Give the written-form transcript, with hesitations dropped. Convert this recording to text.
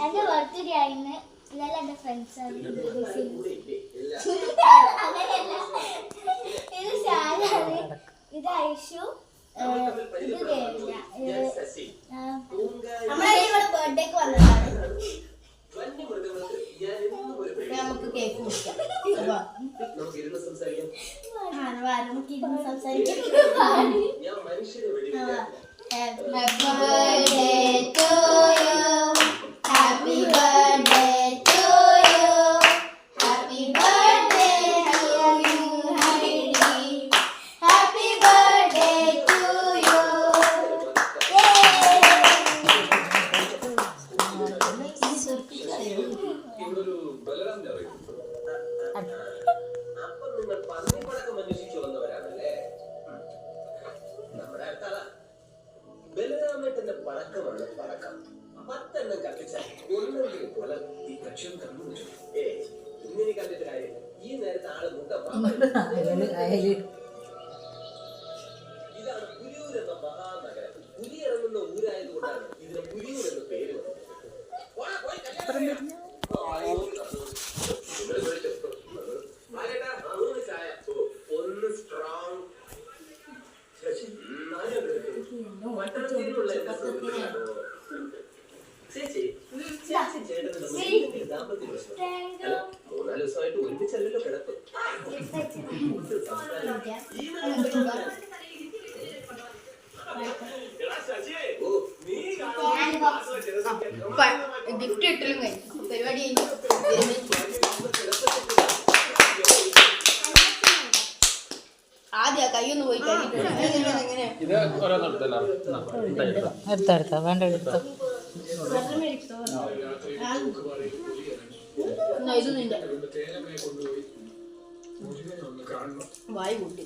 എന്റെ ബർത്ത്ഡേ ആയിരുന്നു. ഇതെല്ലാം എന്റെ ഫ്രണ്ട്സ് ആണ്. അങ്ങനെയല്ല, ഇത് ഷാലാണ്, ഇത് ഐഷു, ഇത് ദേവ്യ. നമ്മളെ ബർത്ത്ഡേക്ക് വന്നതാണ്. നമുക്ക് കേക്ക് മുറിക്കാം. നമുക്ക് ഇരുന്ന് സംസാരിക്കാം. Happy birthday to you. Happy birthday to you. Happy birthday to you, Heidi. Happy birthday to you. ബലരാമേട്ടന്റെ പടക്കമാണ് പടക്കം. 10 എണ്ണം കത്തിച്ചാൽ ഒന്നെങ്കിലും പുലർത്തി കക്ഷ്യം കണ്ടു. ഇങ്ങനെ കണ്ടിട്ട് കാര്യം. ഈ നേരത്തെ ആള് മുട്ട. ഇതാണ് പുലിയൂർ എന്ന മഹാനഗരം. പുലി ഇറങ്ങുന്ന ഊരായതുകൊണ്ടാണ് ഇതിന് പുലിയൂർ എന്ന പേര് വന്നത്. ഒന്ന് സ്ട്രോങ് ചേച്ചി ചേട്ടൻ ദാമ്പത്യ പ്രശ്നം 4 ദിവസമായിട്ട് ഒരുമിച്ചല്ലോ കിടപ്പ്. ഗിഫ്റ്റ് ഇട്ടിലും പരിപാടി ആദ്യ കയ്യൊന്ന് പോയി എടുത്ത വേണ്ട എടുത്തോ. ഇത് നിന്റെ വായി കൂട്ടി